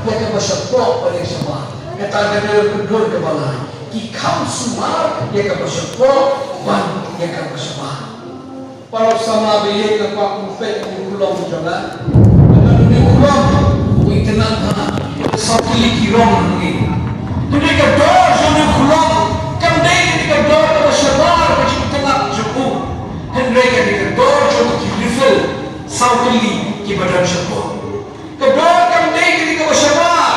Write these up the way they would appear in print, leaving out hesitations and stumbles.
ya ke masyarakat pada semua. Kata kedua kepala. Kikam semua ya ke masyarakat ban ya ke masyarakat. Para sama bilik ke pak mufet ulong jangan. Kalau ni ulong, we kenal tak satu kirong ni. Jadi kedua jadi ulong, kemudian kedua ke masyarakat macam tengah jauh. Henry kedua jadi refill satu kibadan syukur. Kedua kemudian ke masyarakat.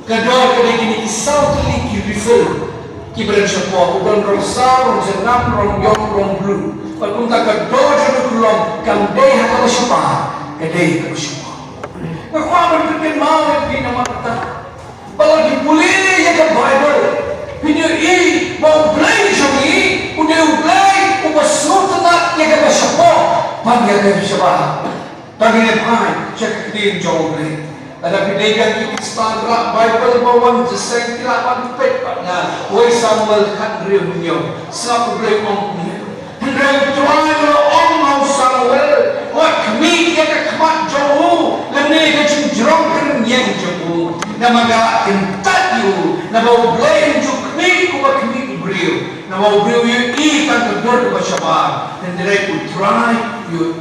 Kedua kemudian satu refill kibadan syukur. Bukan rosar, rong jenam, rong yong, rong blue. Pagkung kedua jadi ulong, kemudian ke masyarakat. Kedai ke masyarakat. Kau berpikir mau lebih nama kata. Kalau dipulih ya ke Bible. Video ini mau beli sini, udah beli, ubah sultanat ya ke masyarakat. Panggil ke masyarakat. Panggil apa? Cek dia jauh beli. Ada pindahan kita Instagram Bible bawang jesen tidak pakai patnya. Wei Samuel kan riuhnya. Siapa beli orang? Henry tuan orang mau Samuel. Wah kami dia kemat jauh. Lene kecenderung yang jauh. Nama gak kentat you. Nama beli juk kami kuba kami beriu. Nama beriu you ikan kedor ke masyarakat. Henry ku try you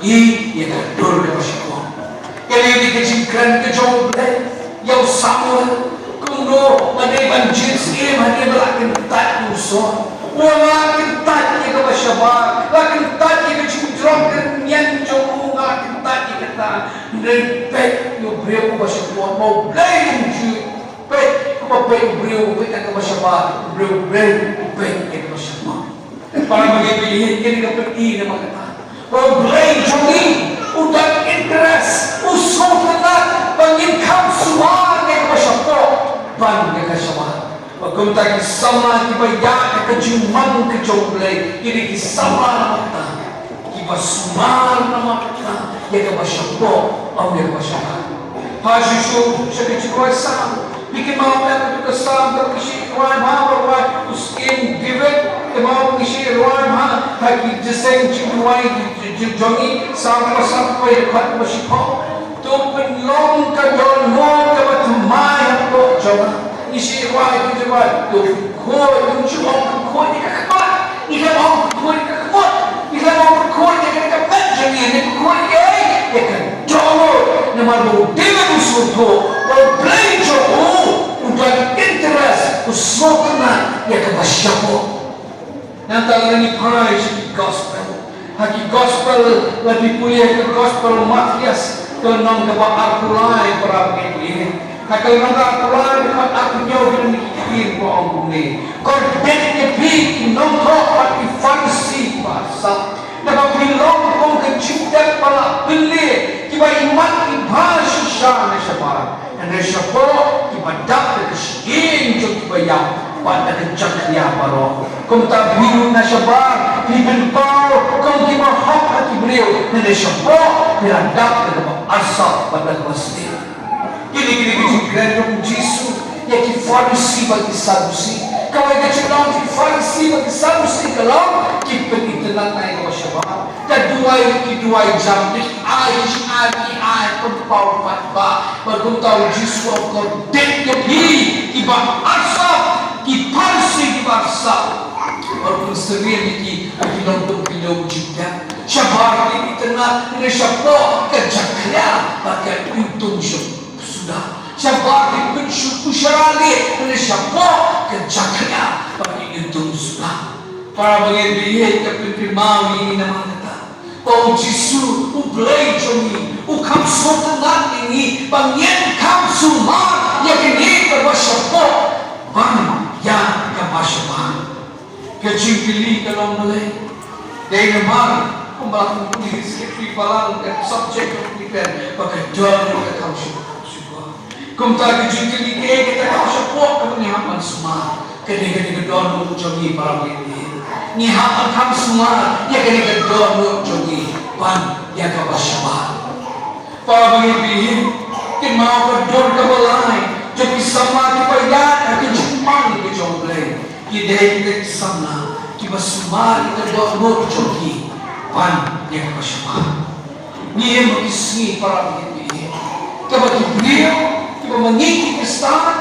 yang kedor ke masyarakat. Kali ini kecingkran ke jauh beli. Yang Samuel kuno madai banjir sih madai belakin tak usah. Wah kentat ni ke masyarakat. Kentat ni kecenderung yang jauh. Kentat ni kata repek yo beriu masyarakat mau beli ju pek ko pek beriu pek ke masyarakat beriu pek ke masyarakat. Para bagi ini ke pergi nama kata. Mau beli juni udah interest usul kenal bangin kam suar ke masyarakat bang ke masyarakat. Bagum tak sama dibayar ke juman ke jomble ini sama kata. Kiba sumar nama kata ya ke masyarakat au ya ke masyarakat. Hajishu sekitar kuasa bikin mau yang kita sam berkisi kuai mau kuai uskin divek mau kisi kuai mau haki jesen cimuai jongi sam kuasa kuai kuat masyarakat tu penlong kajon mo kabat mai ko joma isi kuai tu kuai tu kuai uncu om kuai kakat ika om kuai kakat ika om kuai kakat jongi ni kuai ya kan jomo nama dewa usuto mau play jomo untuk interest usokna ya ke masyarakat. Nanti lagi prize gospel. Haki gospel lebih punya ke gospel Matias ke nong ke Al-Quran para begini. Haki nong Al-Quran ke aku jauh dari mikir bohong ni. Kau deknya pi nong kau haki fancy bahasa. Dapat bilong kau kecinta pala beli. Kiba iman ibas syah nesyabar. Nesyabar kiba dak kesin jauh kiba yang pada kencangnya baru. Kau tak biru nesyabar. Hidup kau kau kiba hak hati beliau. Nesyabar tidak dapat asal pada pasti. Kini kecingkran yang Yesus yang kifarisi bagi sadusi. Kau yang kecingkran kifarisi bagi sadusi kalau kita itenan naik ke masyarakat. Kedua jam ni ai pempau patba berkumpul Yesus kau deknya bi iba asal kifarisi iba asal. Walaupun sering ini nonton video juga. Syabar ini tenang ini syabak kejaknya pakai untung sudah. Syabar ini pusyarali ini syabak kejaknya pakai untung sudah. Para bagian kepimpin mau ini nama kata. Oh Yesus, ubelai jomi, ukam sultanat ini, bangyan kam sumar yang ini bersyabak bang yang kebasyabak. Kecil pilih kalau mulai dari mana pembalap ini sekali balang dan subjek pendidikan pakai jual kita kau syukur. Kumta kecil pilih kita kau syukur kamu nihaman semua. Kedai kedua jogi para ini. Nihaman kamu semua ya kedai kedua jogi pan ya kau syukur. Para ini kita mau berdor kebalai jadi sama kita ya kita cuma kita jombleng. Kidai kita sama, kita semua kita doa jogi pan yang masyarakat. Ni yang mengisi para begini. Kita beriau iba mangiki Kristana,